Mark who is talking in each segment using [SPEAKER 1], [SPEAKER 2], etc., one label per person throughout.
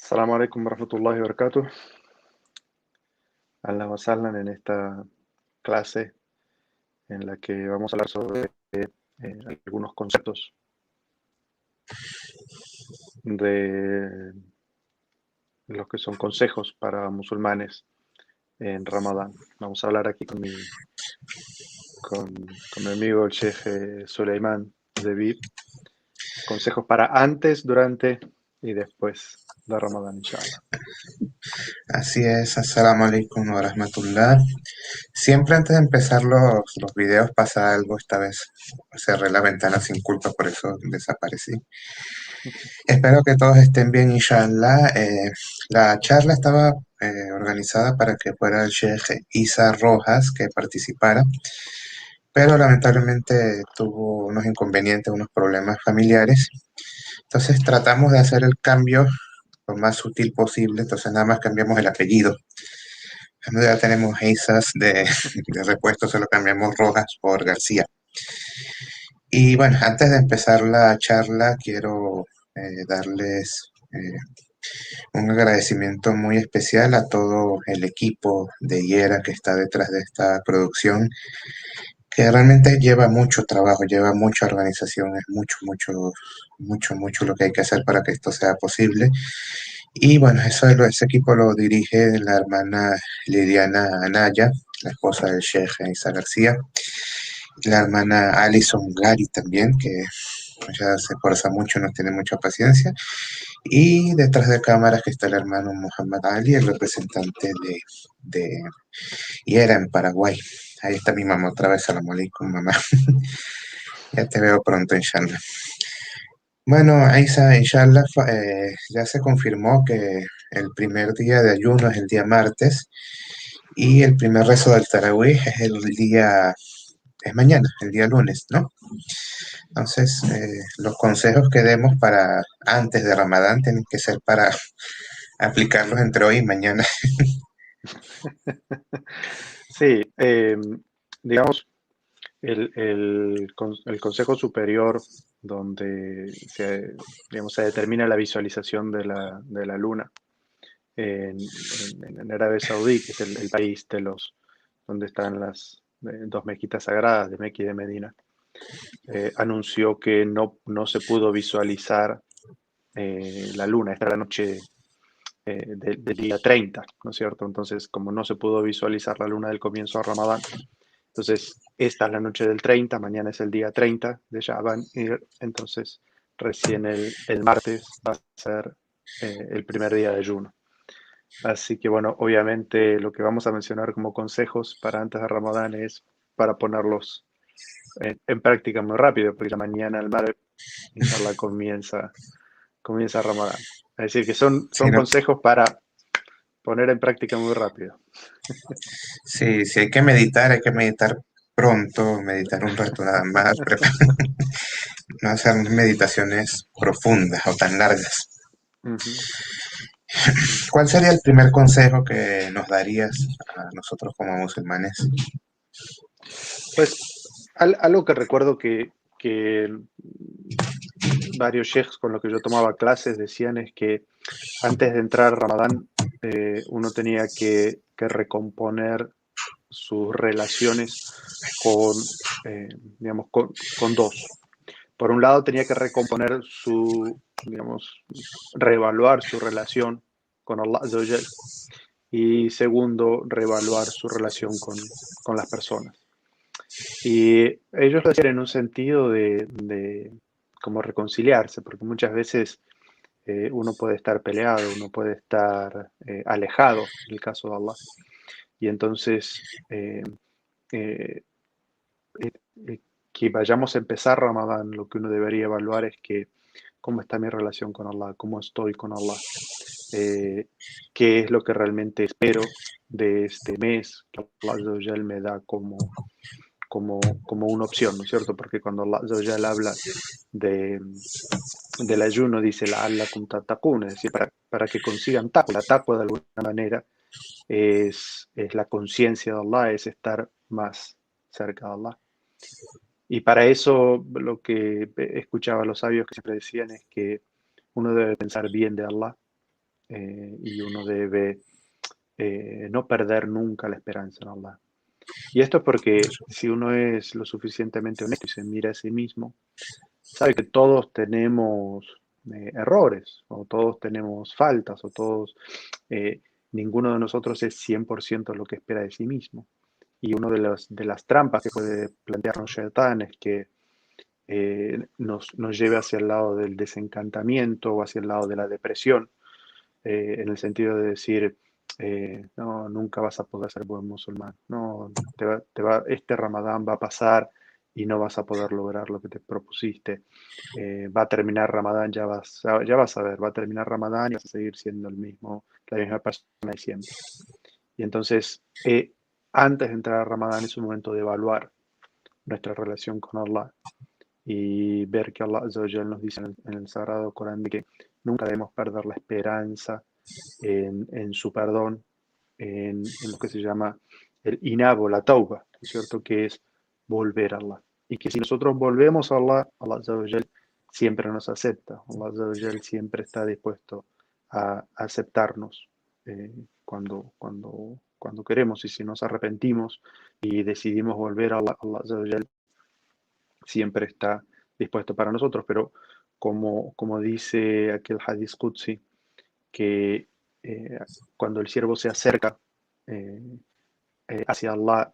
[SPEAKER 1] Assalamu alaikum warahmatullahi wabarakatuh. Ahlan wa sahlan en esta clase en la que vamos a hablar sobre algunos conceptos de los que son consejos para musulmanes en Ramadán. Vamos a hablar aquí con mi amigo el Sheikh Suleiman Zebib. Consejos para antes, durante y después de Ramadán, inshallah.
[SPEAKER 2] Así es, assalamu alaikum wa rahmatullah. Siempre antes de empezar los videos pasa algo, esta vez cerré la ventana sin culpa, por eso desaparecí. Espero que todos estén bien, inshallah. La charla estaba organizada para que fuera el Sheikh Isa Rojas que participara, pero lamentablemente tuvo unos inconvenientes, unos problemas familiares. Entonces tratamos de hacer el cambio lo más sutil posible, entonces nada más cambiamos el apellido. Ya tenemos Isas de repuesto, solo cambiamos Rojas por García. Y bueno, antes de empezar la charla, quiero darles un agradecimiento muy especial a todo el equipo de Hiera que está detrás de esta producción, que realmente lleva mucho trabajo, lleva mucha organización, es mucho lo que hay que hacer para que esto sea posible. Y bueno, ese equipo lo dirige la hermana Liliana Anaya, la esposa del Sheikh Isa García, y la hermana Alison Gary también, que ya se esfuerza mucho, no tiene mucha paciencia. Y detrás de cámaras que está el hermano Muhammad Ali, el representante de Hiera en Paraguay. Ahí está mi mamá otra vez, salam alaikum, mamá. Ya te veo pronto, inshallah. Bueno, Isa, inshallah, ya se confirmó que el primer día de ayuno es el día martes y el primer rezo del Tarawih es mañana, el día lunes, ¿no? Entonces, los consejos que demos para antes de Ramadán tienen que ser para aplicarlos entre hoy y mañana.
[SPEAKER 1] Sí, digamos, el Consejo Superior, donde digamos, se determina la visualización de la luna en Arabia Saudí, que es el país donde están las dos mezquitas sagradas de Meca y de Medina, anunció que no se pudo visualizar la luna esta noche del día 30, ¿no es cierto? Entonces, como no se pudo visualizar la luna del comienzo de Ramadán, entonces esta es la noche del 30, mañana es el día 30 de Shaban, y entonces recién el martes va a ser el primer día de ayuno. Así que bueno, obviamente lo que vamos a mencionar como consejos para antes de Ramadán es para ponerlos en práctica muy rápido, porque ya mañana el Maghrib, inshallah, comienza Ramadán. Es decir, que
[SPEAKER 2] Sí,
[SPEAKER 1] son consejos para poner en práctica muy rápido.
[SPEAKER 2] sí, sí, hay que meditar pronto, meditar un rato nada más, no hacer meditaciones profundas o tan largas.
[SPEAKER 1] Ujú, ujú.
[SPEAKER 2] ¿Cuál sería el primer consejo que nos darías a nosotros como musulmanes?
[SPEAKER 1] Pues algo que recuerdo que varios sheikhs con los que yo tomaba clases decían es que antes de entrar a Ramadán uno tenía que recomponer sus relaciones con, digamos, con dos. Por un lado tenía que recomponer digamos, reevaluar su relación con Allah Azza wa Jal, y segundo, reevaluar su relación con las personas. Y ellos lo hacían en un sentido de como reconciliarse, porque muchas veces uno puede estar peleado, uno puede estar alejado, en el caso de Allah. Y entonces, eh, eh, que vayamos a empezar Ramadán, lo que uno debería evaluar es que cómo está mi relación con Allah, cómo estoy con Allah, eh, qué es lo que realmente espero de este mes que Allah Azza wa Jal me da como una opción, ¿no es cierto? Porque cuando Allah Azza wa Jal habla de, del ayuno, dice la'allakum tattaqun, es decir, para que consigan taqwa. La taqwa de alguna manera es la conciencia de Allah, es estar más cerca de Allah. Y para eso lo que escuchaba a los sabios que siempre decían es que uno debe pensar bien de Allah, y uno debe no perder nunca la esperanza en Allah. Y esto es porque si uno es lo suficientemente honesto y se mira a sí mismo, sabe que todos tenemos errores, o todos tenemos faltas, o todos, eh, ninguno de nosotros es 100% lo que espera de sí mismo. Y una de las trampas que puede plantearnos Shaitán es que nos lleve hacia el lado del desencantamiento o hacia el lado de la depresión, en el sentido de decir, no, nunca vas a poder ser buen musulmán, no, este Ramadán va a pasar y no vas a poder lograr lo que te propusiste. Va a terminar Ramadán, ya vas a ver, va a terminar Ramadán y vas a seguir siendo la misma persona de siempre. Y entonces, antes de entrar a Ramadán es un momento de evaluar nuestra relación con Allah y ver que Allah Azza wa Jal nos dice en el Sagrado Corán de que nunca debemos perder la esperanza en su perdón, en lo que se llama el inabo, la tauba, ¿no es cierto? Que es volver a Allah. Y que si nosotros volvemos a Allah, Allah Azza wa Jal siempre nos acepta. Allah Azza wa Jal siempre está dispuesto a aceptarnos cuando queremos. Y si nos arrepentimos y decidimos volver a Allah, Allah Azza wa Jal siempre está dispuesto para nosotros, pero como dice aquel hadith Qudsi, que eh, cuando el siervo se acerca eh, hacia Allah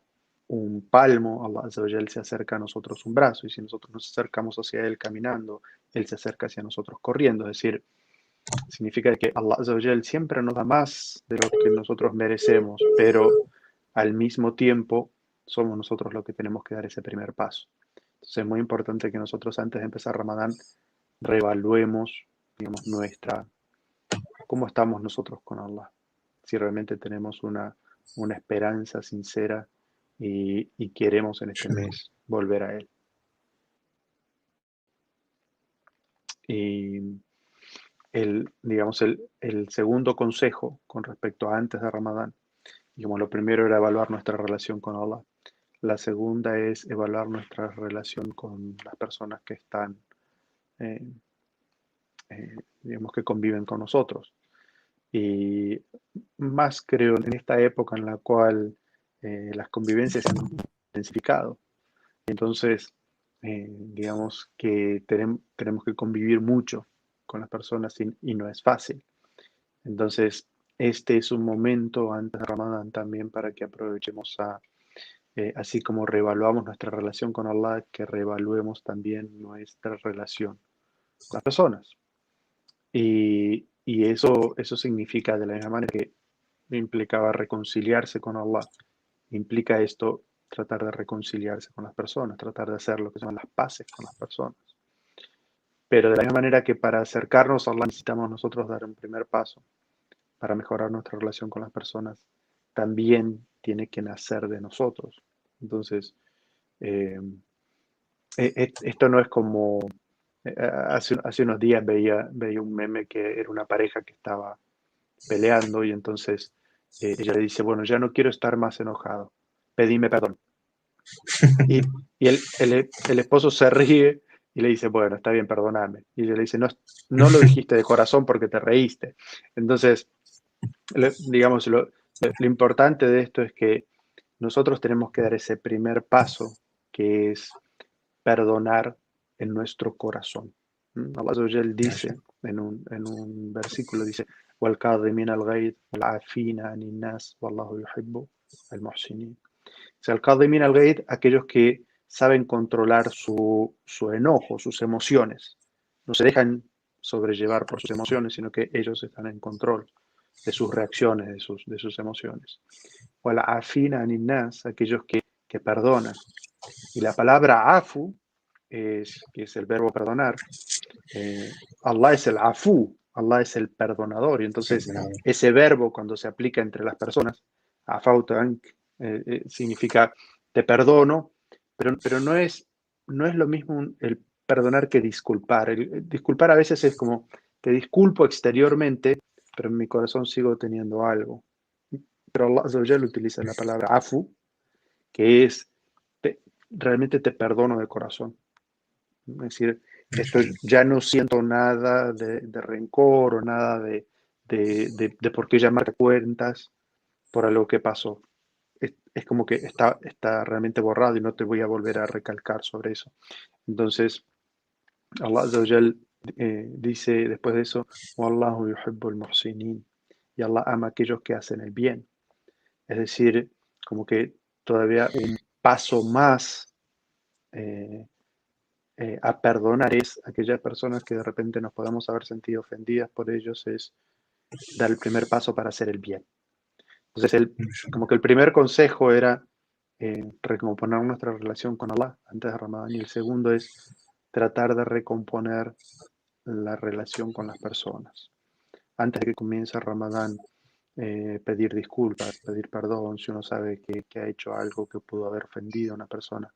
[SPEAKER 1] un palmo, Allah Azza wa Jal se acerca a nosotros un brazo, y si nosotros nos acercamos hacia Él caminando, Él se acerca hacia nosotros corriendo, es decir, significa que Allah Azza wa Jal siempre nos da más de lo que nosotros merecemos, pero al mismo tiempo somos nosotros los que tenemos que dar ese primer paso. Entonces es muy importante que nosotros antes de empezar Ramadán reevaluemos, digamos, cómo estamos nosotros con Allah. Si realmente tenemos una esperanza sincera y queremos en este
[SPEAKER 2] Sí.
[SPEAKER 1] mes volver a Él. Y digamos, el segundo consejo con respecto a antes de Ramadán, digamos, lo primero era evaluar nuestra relación con Allah. La segunda es evaluar nuestra relación con las personas que están, eh, digamos, que conviven con nosotros. Y más creo en esta época en la cual las convivencias se han intensificado. Entonces, digamos que tenemos que convivir mucho con las personas y no es fácil. Entonces, este es un momento antes de Ramadán también para que aprovechemos así como reevaluamos nuestra relación con Allah, que reevaluemos también nuestra relación con las personas. Y eso significa, de la misma manera que implicaba reconciliarse con Allah, implica esto tratar de reconciliarse con las personas, tratar de hacer lo que son las paces con las personas. Pero de la misma manera que para acercarnos a Allah necesitamos nosotros dar un primer paso para mejorar nuestra relación con las personas, también tiene que nacer de nosotros. Entonces, eh, esto no es como, hace unos días veía un meme que era una pareja que estaba peleando y entonces ella le dice, bueno, ya no quiero estar más enojado, pedime perdón. Y el esposo se ríe y le dice, bueno, está bien, perdóname. Y ella le dice, no, no lo dijiste de corazón porque te reíste. Entonces, digamos, lo importante de esto es que nosotros tenemos que dar ese primer paso, que es perdonar en nuestro corazón. Allah Azza wa Jal dice en un versículo, dice, وَالْكَاظِمِينَ الْغَيْظَ وَالْعَافِينَ عَنِ النَّاسِ وَاللَّهُ يُحِبُّ الْمُحْسِنِينَ. O sea, الْكَاظِمِينَ الْغَيْظ, aquellos que saben controlar su enojo, sus emociones. No se dejan sobrellevar por sus emociones, sino que ellos están en control de sus reacciones, de sus emociones. وَالْعَافِينَ عَنِ النَّاسِ, aquellos que perdonan. Y la palabra afu, que es el verbo perdonar, Allah es el afu, Allah es el perdonador. Y entonces
[SPEAKER 2] Perdonado.
[SPEAKER 1] ese verbo cuando se aplica entre las personas, afautu ank, significa te perdono, pero no es lo mismo el perdonar que disculpar. El disculpar a veces es como te disculpo exteriormente, pero en mi corazón sigo teniendo algo. Pero Allah Azza wa Jalla utiliza la palabra afu, que es te- realmente te perdono de corazón. Es decir, esto ya no siento nada de rencor o nada de por qué llamar cuentas por algo que pasó. Es como que está realmente borrado y no te voy a volver a recalcar sobre eso. Entonces, Allah Azza wa Jal, dice después de eso, Wallahu yuhibbul muhsinin, y Allah ama a aquellos que hacen el bien. Es decir, como que todavía un paso más eh, a perdonar es aquellas personas que de repente nos podamos haber sentido ofendidas por ellos, es dar el primer paso para hacer el bien. Entonces, como que el primer consejo era recomponer nuestra relación con Allah antes de Ramadán, y el segundo es tratar de recomponer la relación con las personas. Antes de que comience Ramadán, pedir disculpas, pedir perdón si uno sabe que ha hecho algo que pudo haber ofendido a una persona,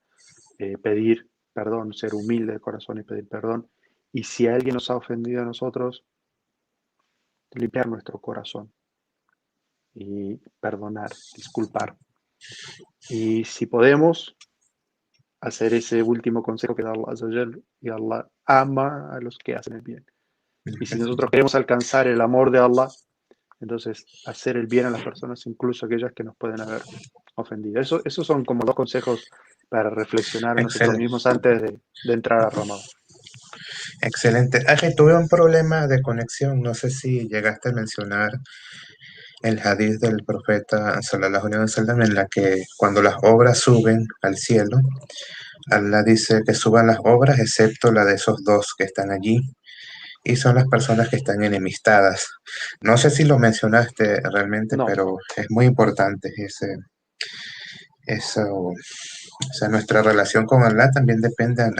[SPEAKER 1] pedir perdón, ser humilde de corazón y pedir perdón. Y si alguien nos ha ofendido a nosotros, limpiar nuestro corazón y perdonar, disculpar. Y si podemos, hacer ese último consejo que da Allah Azza wa Jal, y Allah ama a los que hacen el bien. Y si nosotros queremos alcanzar el amor de Allah, entonces hacer el bien a las personas, incluso aquellas que nos pueden haber ofendido. Esos son como dos consejos para reflexionar a nosotros
[SPEAKER 2] Excelente,
[SPEAKER 1] mismos antes de entrar a Ramadán.
[SPEAKER 2] excelente. Aje, tuve un problema de conexión. No sé si llegaste a mencionar el hadith del profeta sallallahu alaihi wasallam en la que cuando las obras suben al cielo, Allah dice que suban las obras excepto la de esos dos que están allí y son las personas que están enemistadas. No sé si lo mencionaste realmente,
[SPEAKER 1] No,
[SPEAKER 2] pero es muy importante eso. O sea, nuestra relación con Allah también depende,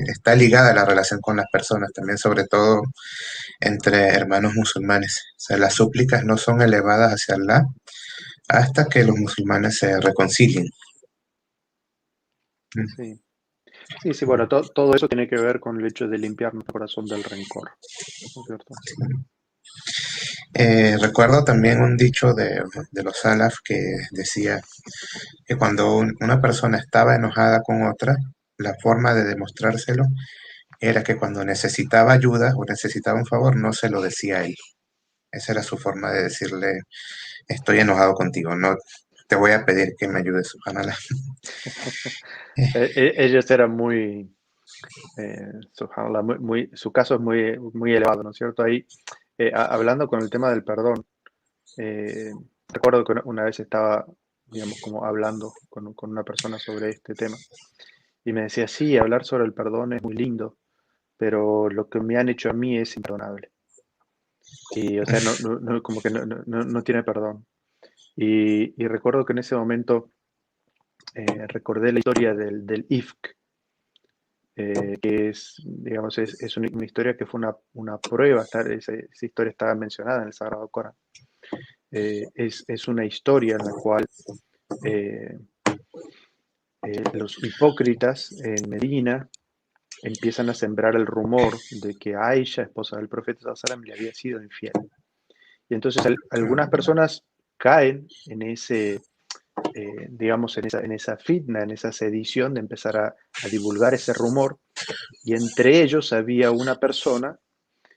[SPEAKER 2] está ligada a la relación con las personas también, sobre todo entre hermanos musulmanes. O sea, las súplicas no son elevadas hacia Allah hasta que los musulmanes se reconcilien.
[SPEAKER 1] sí. Sí, sí, bueno, todo eso tiene que ver con el hecho de limpiar nuestro corazón del rencor, ¿no es cierto?
[SPEAKER 2] Recuerdo también un dicho de los salaf que decía que cuando una persona estaba enojada con otra, la forma de demostrárselo era que cuando necesitaba ayuda o necesitaba un favor, no se lo decía a él. Esa era su forma de decirle, estoy enojado contigo, no te voy a pedir que me ayudes, subhanallah.
[SPEAKER 1] Ellos eran muy, subhanallah, su caso es muy elevado, ¿no es cierto? Ahí, hablando con el tema del perdón, eh, recuerdo que una vez estaba, digamos, como hablando con una persona sobre este tema, y me decía, sí, hablar sobre el perdón es muy lindo, pero lo que me han hecho a mí es imperdonable. Y, o sea, como que no tiene perdón. Y recuerdo que en ese momento recordé la historia del Ifk, que es, digamos, es una historia que fue una prueba, esa historia está mencionada en el Sagrado Corán. Es una historia en la cual eh, los hipócritas en Medina empiezan a sembrar el rumor de que Aisha, esposa del profeta sallallahu alaihi wasallam, le había sido infiel. Y entonces algunas personas caen en ese, digamos, en esa fitna, en esa sedición de empezar a divulgar ese rumor, y entre ellos había una persona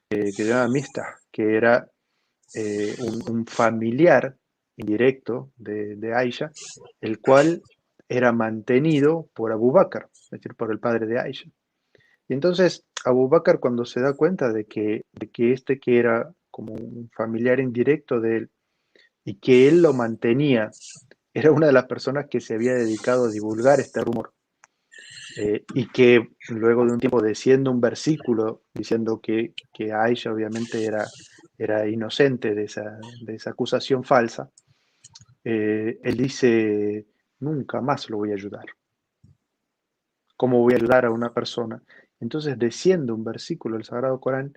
[SPEAKER 1] que se llama Mistah, que era un familiar indirecto de Aisha, el cual era mantenido por Abu Bakr, es decir, por el padre de Aisha. Y entonces Abu Bakr, cuando se da cuenta de que este que era como un familiar indirecto de él y que él lo mantenía, era una de las personas que se había dedicado a divulgar este rumor, y que luego de un tiempo desciende un versículo diciendo que Aisha obviamente era inocente de esa acusación falsa, él dice, nunca más lo voy a ayudar. ¿Cómo voy a ayudar a una persona? Entonces desciende un versículo del Sagrado Corán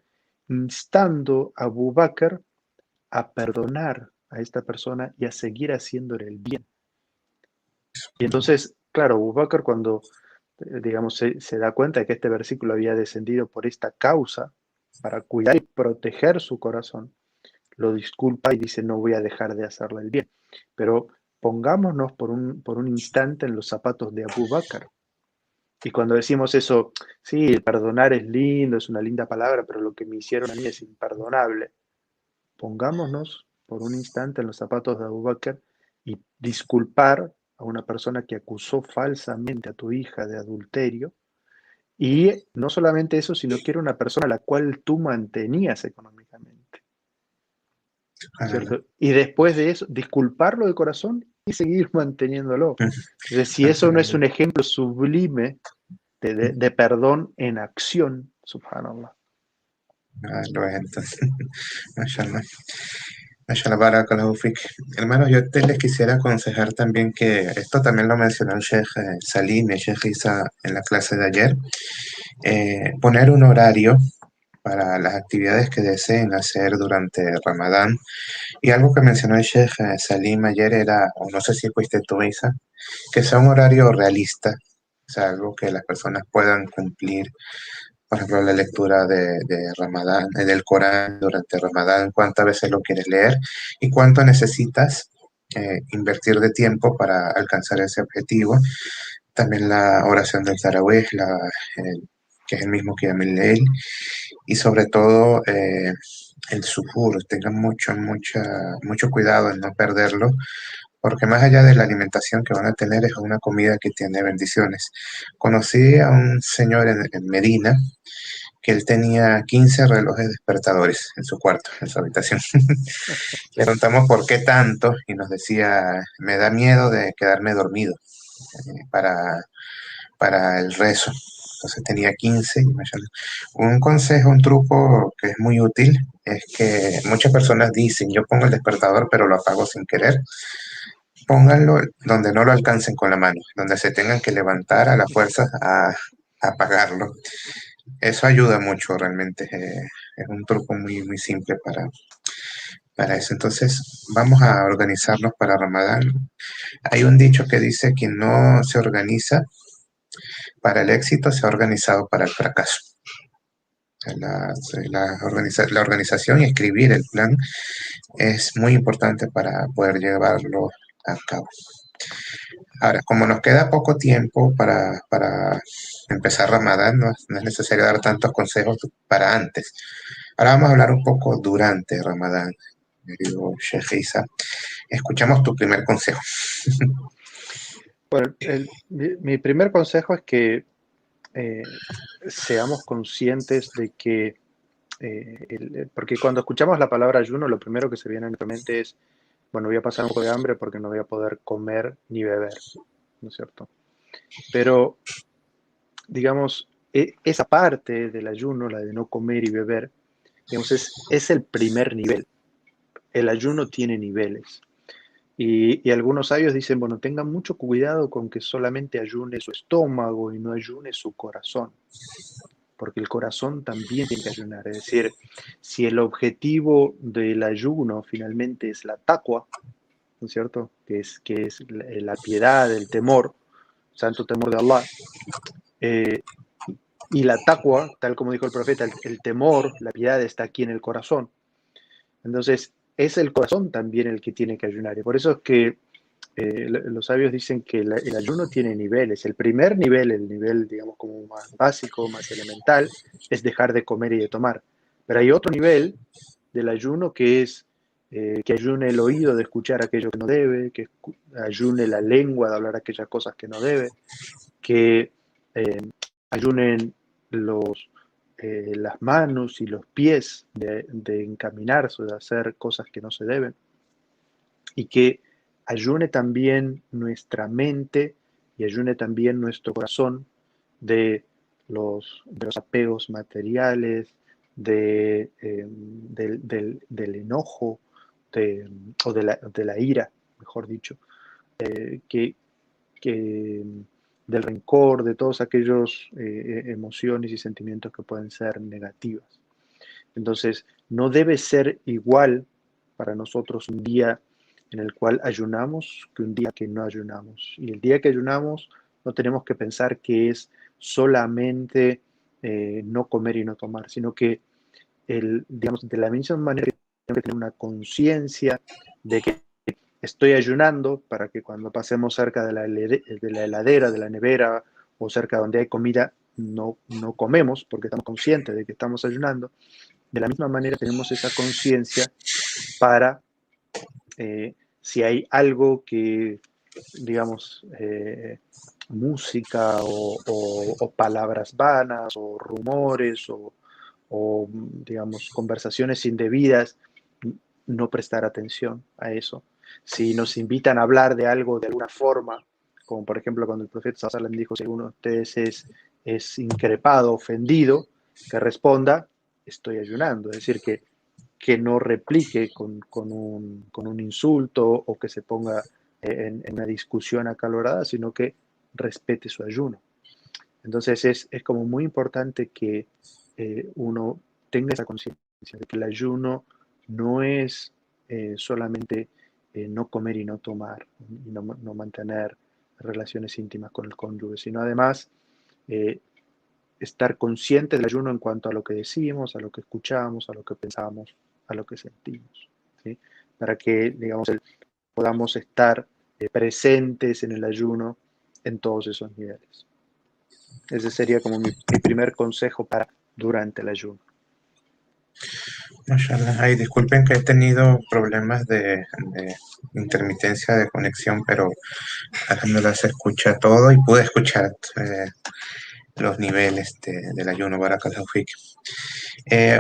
[SPEAKER 1] instando a Abu Bakr a perdonar a esta persona y a seguir haciéndole el bien. Y entonces, claro, Abu Bakr cuando, digamos, se da cuenta de que este versículo había descendido por esta causa, para cuidar y proteger su corazón, lo disculpa y dice, no voy a dejar de hacerle el bien. Pero pongámonos por un instante en los zapatos de Abu Bakr. Y cuando decimos eso, sí, el perdonar es lindo, es una linda palabra, pero lo que me hicieron a mí es imperdonable. Pongámonos por un instante en los zapatos de Abu Bakr y disculpar a una persona que acusó falsamente a tu hija de adulterio. Y no solamente eso, sino que era una persona a la cual tú mantenías económicamente,
[SPEAKER 2] subhanallah.
[SPEAKER 1] ¿cierto? Y después de eso, disculparlo de corazón y seguir manteniéndolo. Entonces, si eso no es
[SPEAKER 2] Subhanallah.
[SPEAKER 1] un ejemplo sublime de perdón en acción, subhanallah.
[SPEAKER 2] Ah, lo es entonces. Mashallah. Mashallah, barakallahu fik. Hermanos, yo les quisiera aconsejar también que esto también lo mencionó el Sheikh Salim y el Sheikh Isa en la clase de ayer, poner un horario para las actividades que deseen hacer durante Ramadán. Y algo que mencionó el Sheikh Salim ayer era, o no sé si fuiste tú, Isa, que sea un horario realista, o sea, algo que las personas puedan cumplir. Por ejemplo, la lectura de Ramadán, del Corán durante Ramadán, cuántas veces lo quieres leer y cuánto necesitas invertir de tiempo para alcanzar ese objetivo. También la oración del Tarawih, que es el mismo que el Leil, y sobre todo el suhoor. Tengan mucho cuidado en no perderlo, porque más allá de la alimentación que van a tener, es una comida que tiene bendiciones. Conocí a un señor en Medina que él tenía 15 relojes despertadores en su cuarto, en su habitación. Le preguntamos por qué tanto y nos decía, me da miedo de quedarme dormido para, para el rezo. Entonces tenía 15. Imagínate. Un consejo, un truco que es muy útil es que muchas personas dicen, yo pongo el despertador pero lo apago sin querer. Pónganlo donde no lo alcancen con la mano, donde se tengan que levantar a la fuerza a apagarlo. Eso ayuda mucho realmente. Es un truco muy simple para eso. Entonces, vamos a organizarnos para Ramadán. Hay un dicho que dice, quien no se organiza para el éxito, se ha organizado para el fracaso. La organización y escribir el plan es muy importante para poder llevarlo a cabo. Ahora, como nos queda poco tiempo para empezar Ramadán, no es necesario dar tantos consejos para antes. Ahora vamos a hablar un poco durante Ramadán, querido Sheikh Isa. Escuchamos tu primer consejo.
[SPEAKER 1] Bueno, mi primer consejo es que eh, seamos conscientes de que, porque cuando escuchamos la palabra ayuno, lo primero que se viene a nuestra mente es, bueno, voy a pasar un poco de hambre porque no voy a poder comer ni beber, ¿no es cierto? Pero, digamos, esa parte del ayuno, la de no comer y beber, digamos, es el primer nivel. El ayuno tiene niveles. Y algunos sabios dicen, bueno, tengan mucho cuidado con que solamente ayune su estómago y no ayune su corazón, porque el corazón también tiene que ayunar. Es decir, si el objetivo del ayuno finalmente es la taqwa, ¿no es cierto? Que es la piedad, el temor, santo temor de Allah, eh, y la taqwa, tal como dijo el profeta, el temor, la piedad está aquí en el corazón. Entonces, es el corazón también el que tiene que ayunar. Y por eso es que los sabios dicen que el ayuno tiene niveles. El primer nivel, el nivel, digamos, como más básico, más elemental, es dejar de comer y de tomar. Pero hay otro nivel del ayuno que es que ayune el oído de escuchar aquello que no debe, que ayune la lengua de hablar aquellas cosas que no debe, que eh, ayunen las manos y los pies de encaminarse, de hacer cosas que no se deben, y que ayune también nuestra mente y ayune también nuestro corazón de los apegos materiales, del enojo o de la ira, mejor dicho, que, que del rencor, de todos aquellos emociones y sentimientos que pueden ser negativas. Entonces, no debe ser igual para nosotros un día en el cual ayunamos que un día que no ayunamos. Y el día que ayunamos no tenemos que pensar que es solamente no comer y no tomar, sino que digamos, de la misma manera que tenemos que tener una conciencia de que estoy ayunando para que cuando pasemos cerca de la heladera, de la nevera o cerca donde hay comida no comemos porque estamos conscientes de que estamos ayunando. De la misma manera tenemos esa conciencia para si hay algo que, digamos, música o palabras vanas o rumores o, digamos, conversaciones indebidas, no prestar atención a eso. Si nos invitan a hablar de algo de alguna forma, como por ejemplo cuando el profeta Sallam dijo, si alguno de ustedes es increpado, ofendido, que responda, estoy ayunando. Es decir, que no replique con un insulto o que se ponga en una discusión acalorada, sino que respete su ayuno. Entonces es como muy importante que uno tenga esa conciencia de que el ayuno no es solamente no comer y no tomar, y no mantener relaciones íntimas con el cónyuge, sino además eh, estar consciente del ayuno en cuanto a lo que decimos, a lo que escuchamos, a lo que pensamos, a lo que sentimos, ¿sí? Para que, digamos, podamos estar presentes en el ayuno en todos esos niveles. Ese sería como mi primer consejo para durante el ayuno.
[SPEAKER 2] Mashallah. Ay, disculpen que he tenido problemas de intermitencia de conexión, pero alhamdulillah se escucha todo y pude escuchar los niveles del ayuno. Barakallahu fik.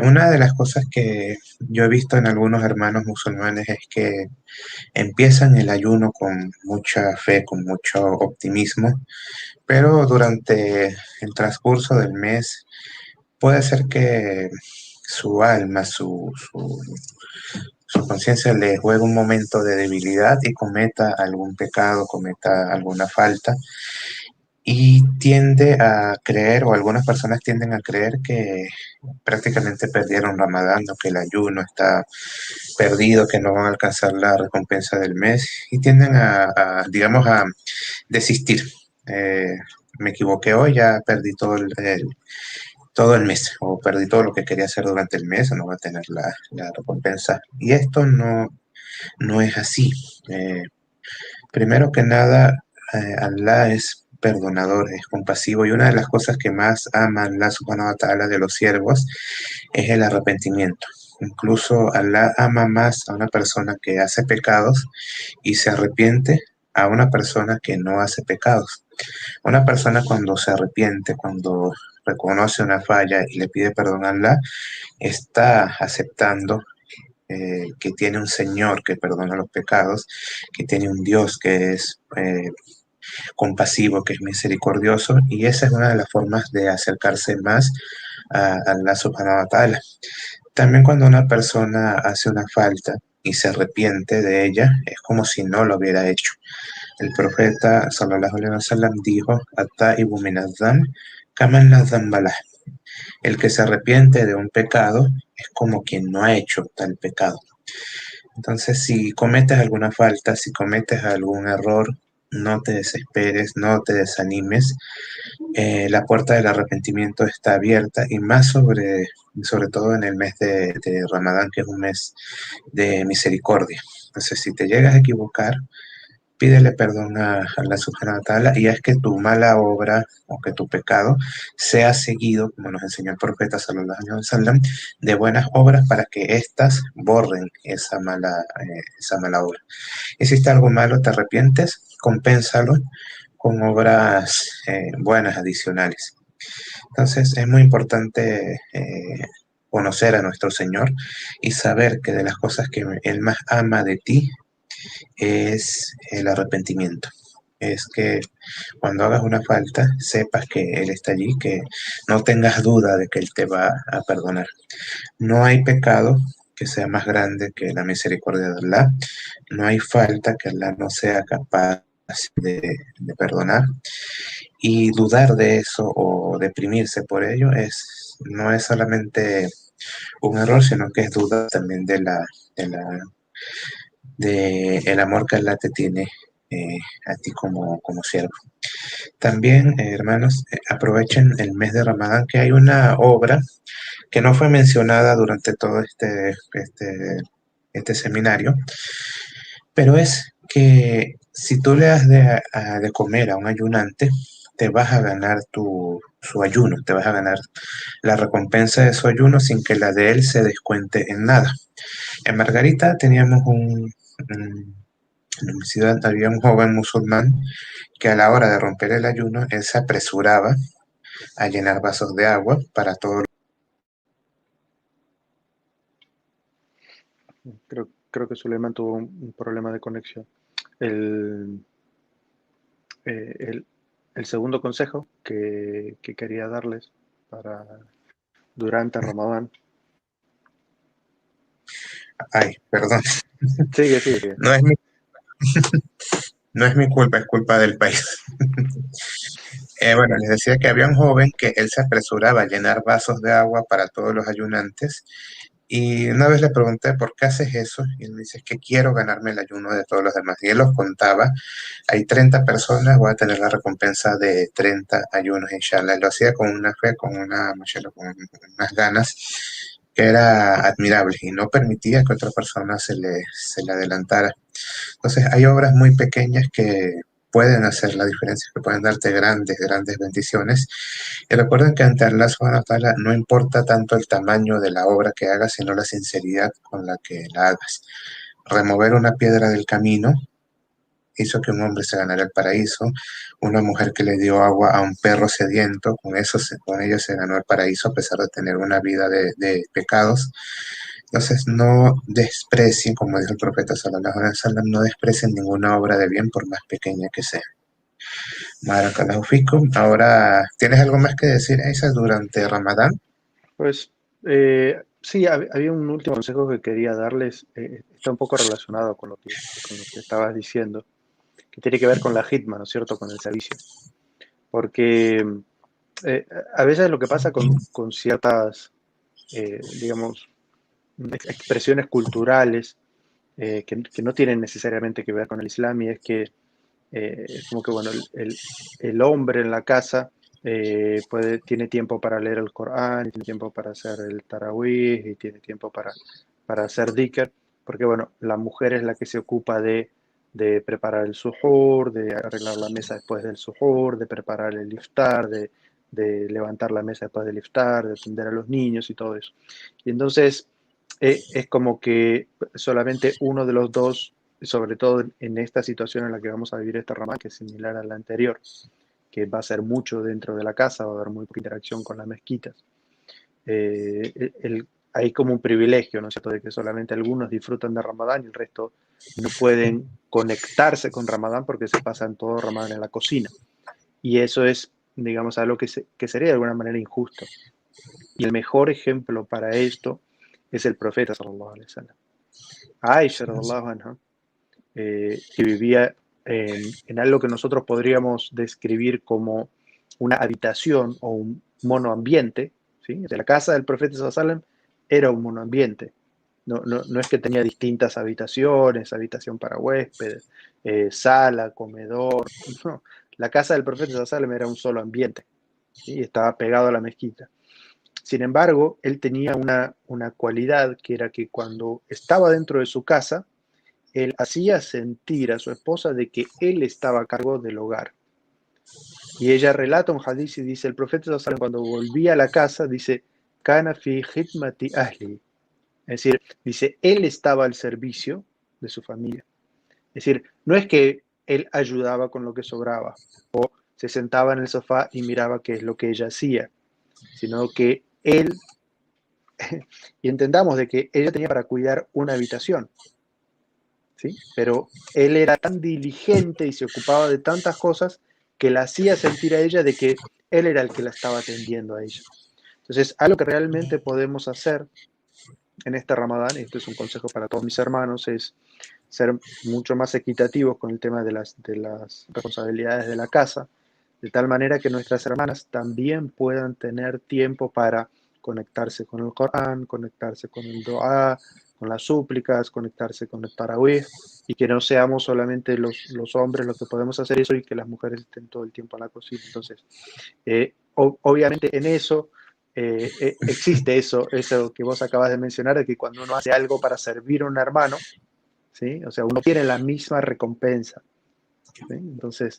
[SPEAKER 2] Una de las cosas que yo he visto en algunos hermanos musulmanes es que empiezan el ayuno con mucha fe, con mucho optimismo, pero durante el transcurso del mes puede ser que su alma, su conciencia le juega un momento de debilidad y cometa algún pecado, cometa alguna falta y tiende a creer, o algunas personas tienden a creer que prácticamente perdieron Ramadán, o que el ayuno está perdido, que no van a alcanzar la recompensa del mes y tienden digamos, a desistir. Eh, Me equivoqué hoy, ya perdí todo el mes, o perdí todo lo que quería hacer durante el mes, o no va a tener la recompensa. Y esto no es así. Eh, Primero que nada, Allah es perdonador, es compasivo, y una de las cosas que más ama Allah subhanahu wa ta'ala de los siervos es el arrepentimiento. Incluso Allah ama más a una persona que hace pecados y se arrepiente a una persona que no hace pecados. Una persona cuando se arrepiente, cuando reconoce una falla y le pide perdón a Allah, está aceptando que tiene un Señor que perdona los pecados, que tiene un Dios que es compasivo, que es misericordioso, y esa es una de las formas de acercarse más a Allah subhanahu wa ta'ala. También cuando una persona hace una falta y se arrepiente de ella, es como si no lo hubiera hecho. El profeta sallallahu alaihi wasallam dijo: "At-taibu min adh-dhanb kaman la dhanba lah". El que se arrepiente de un pecado es como quien no ha hecho tal pecado. Entonces, si cometes alguna falta, si cometes algún error, no te desesperes, no te desanimes. La puerta del arrepentimiento está abierta, y más sobre todo en el mes de Ramadán, que es un mes de misericordia. Entonces, si te llegas a equivocar, pídele perdón a Allah subhanahu wa ta'ala, y es que tu mala obra o que tu pecado sea seguido, como nos enseñó el profeta sallallahu alaihi wasallam, de buenas obras para que éstas borren esa mala obra. Hiciste algo malo, te arrepientes, compénsalo con obras buenas adicionales. Entonces es muy importante conocer a nuestro Señor y saber que de las cosas que Él más ama de ti es el arrepentimiento. Es que cuando hagas una falta, sepas que Él está allí, que no tengas duda de que Él te va a perdonar. No hay pecado que sea más grande que la misericordia de Allah. No hay falta que Allah no sea capaz de perdonar. Y dudar de eso o deprimirse por ello no es solamente un error, sino que es duda también de el amor que Allah te tiene a ti como siervo. También, hermanos, aprovechen el mes de Ramadán, que hay una obra que no fue mencionada durante todo este seminario, pero es que si tú le das de comer a un ayunante, te vas a ganar su ayuno, te vas a ganar la recompensa de su ayuno sin que la de él se descuente en nada. En Margarita teníamos en mi ciudad había un joven musulmán que a la hora de romper el ayuno, él se apresuraba a llenar vasos de agua para todos.
[SPEAKER 1] Creo que Suleiman tuvo un problema de conexión. El, eh, el, el segundo consejo que quería darles para durante Ramadán.
[SPEAKER 2] Ay, perdón,
[SPEAKER 1] Sigue, sigue.
[SPEAKER 2] no es mi, no es mi culpa, es culpa del país. Bueno, les decía que había un joven que él se apresuraba a llenar vasos de agua para todos los ayunantes y una vez le pregunté, ¿por qué haces eso? Y él me dice, es que quiero ganarme el ayuno de todos los demás. Y él los contaba, hay 30 personas, voy a tener la recompensa de 30 ayunos, inshallah. Él lo hacía con una fe, mashallah, con unas ganas, que era admirable y no permitía que otra persona se le adelantara. Entonces, hay obras muy pequeñas que pueden hacer la diferencia, que pueden darte grandes, grandes bendiciones. Y recuerden que ante Allah subhanahu wa ta'ala no importa tanto el tamaño de la obra que hagas, sino la sinceridad con la que la hagas. Remover una piedra del camino hizo que un hombre se ganara el paraíso. Una mujer que le dio agua a un perro sediento, con ella se ganó el paraíso a pesar de tener una vida de pecados. Entonces no desprecien, como dijo el profeta sallallahu alaihi wasallam, no desprecien ninguna obra de bien por más pequeña que sea. Barakallahu fikum. Ahora, ¿tienes algo más que decir, Isa, durante Ramadán?
[SPEAKER 1] Pues sí, había un último consejo que quería darles. Está un poco relacionado con lo que estabas diciendo, que tiene que ver con la hitma, ¿no es cierto? Con el servicio. Porque eh, a veces lo que pasa con ciertas, digamos, expresiones culturales que no tienen necesariamente que ver con el Islam y es que es como que, bueno, el hombre en la casa tiene tiempo para leer el Corán, y tiene tiempo para hacer el Tarawih, y tiene tiempo para hacer dhikr, porque, bueno, la mujer es la que se ocupa de preparar el suhoor, de arreglar la mesa después del suhoor, de preparar el iftar, de levantar la mesa después del iftar, de atender a los niños y todo eso. Y entonces es como que solamente uno de los dos, sobre todo en esta situación en la que vamos a vivir esta Ramadán, que es similar a la anterior, que va a ser mucho dentro de la casa, va a haber muy poca interacción con las mezquitas. Hay como un privilegio, ¿no es cierto?, de que solamente algunos disfrutan de Ramadán y el resto no pueden conectarse con Ramadán porque se pasan todo Ramadán en la cocina. Y eso es, digamos, algo que sería de alguna manera injusto. Y el mejor ejemplo para esto es el profeta, sallallahu alaihi wasallam. Aisha, radhiallahu anha, que vivía en algo que nosotros podríamos describir como una habitación o un monoambiente, ¿sí? O sea, la casa del profeta sallallahu alaihi wasallam era un monoambiente. No es que tenía distintas habitaciones, habitación para huéspedes, sala, comedor. No. La casa del profeta sallallahu alaihi wasallam era un solo ambiente, ¿sí? Estaba pegado a la mezquita. Sin embargo, él tenía una cualidad que era que cuando estaba dentro de su casa, él hacía sentir a su esposa de que él estaba a cargo del hogar. Y ella relata un hadith y dice, el profeta cuando volvía a la casa, dice, Kana fi khidmati ahli. Es decir, dice, él estaba al servicio de su familia. Es decir, no es que él ayudaba con lo que sobraba o se sentaba en el sofá y miraba qué es lo que ella hacía, sino que él, y entendamos de que ella tenía para cuidar una habitación, ¿sí? Pero él era tan diligente y se ocupaba de tantas cosas que la hacía sentir a ella de que él era el que la estaba atendiendo a ella. Entonces, algo que realmente podemos hacer en este Ramadán, y esto es un consejo para todos mis hermanos, es ser mucho más equitativos con el tema de las responsabilidades de la casa, de tal manera que nuestras hermanas también puedan tener tiempo para conectarse con el Corán, conectarse con el Dua, con las súplicas, conectarse con el Tarawih, y que no seamos solamente los hombres los que podemos hacer eso y que las mujeres estén todo el tiempo en la cocina. Entonces, obviamente en eso existe eso que vos acabas de mencionar, de que cuando uno hace algo para servir a un hermano, ¿sí? O sea, uno tiene la misma recompensa, ¿sí? Entonces,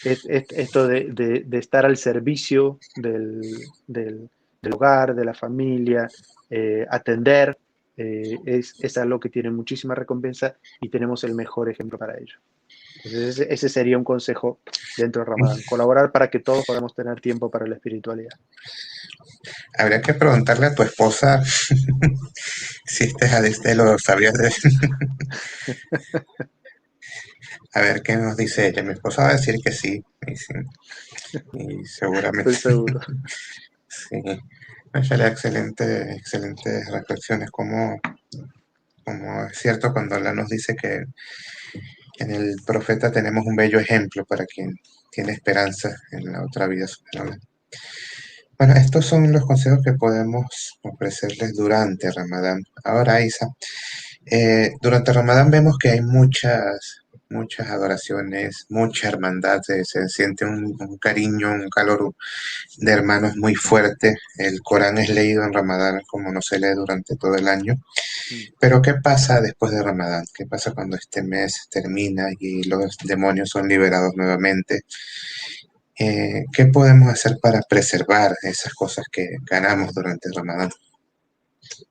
[SPEAKER 1] Esto de estar al servicio del hogar, de la familia, atender, es algo que tiene muchísima recompensa y tenemos el mejor ejemplo para ello. Entonces, ese sería un consejo dentro de Ramadán, colaborar para que todos podamos tener tiempo para la espiritualidad.
[SPEAKER 2] Habría que preguntarle a tu esposa si este hadith lo sabías de... A ver qué nos dice ella. Mi esposa va a decir que sí, y seguramente
[SPEAKER 1] Estoy seguro.
[SPEAKER 2] sí. Ella excelentes reflexiones, como es cierto cuando Allah nos dice que en el profeta tenemos un bello ejemplo para quien tiene esperanza en la otra vida. Bueno, estos son los consejos que podemos ofrecerles durante Ramadán. Ahora, Isa, durante Ramadán vemos que hay muchas adoraciones, mucha hermandad, se siente un cariño, un calor de hermanos muy fuerte. El Corán es leído en Ramadán como no se lee durante todo el año.
[SPEAKER 1] Mm.
[SPEAKER 2] Pero ¿qué pasa después de Ramadán? ¿Qué pasa cuando este mes termina y los demonios son liberados nuevamente? ¿Qué podemos hacer para preservar esas cosas que ganamos durante Ramadán?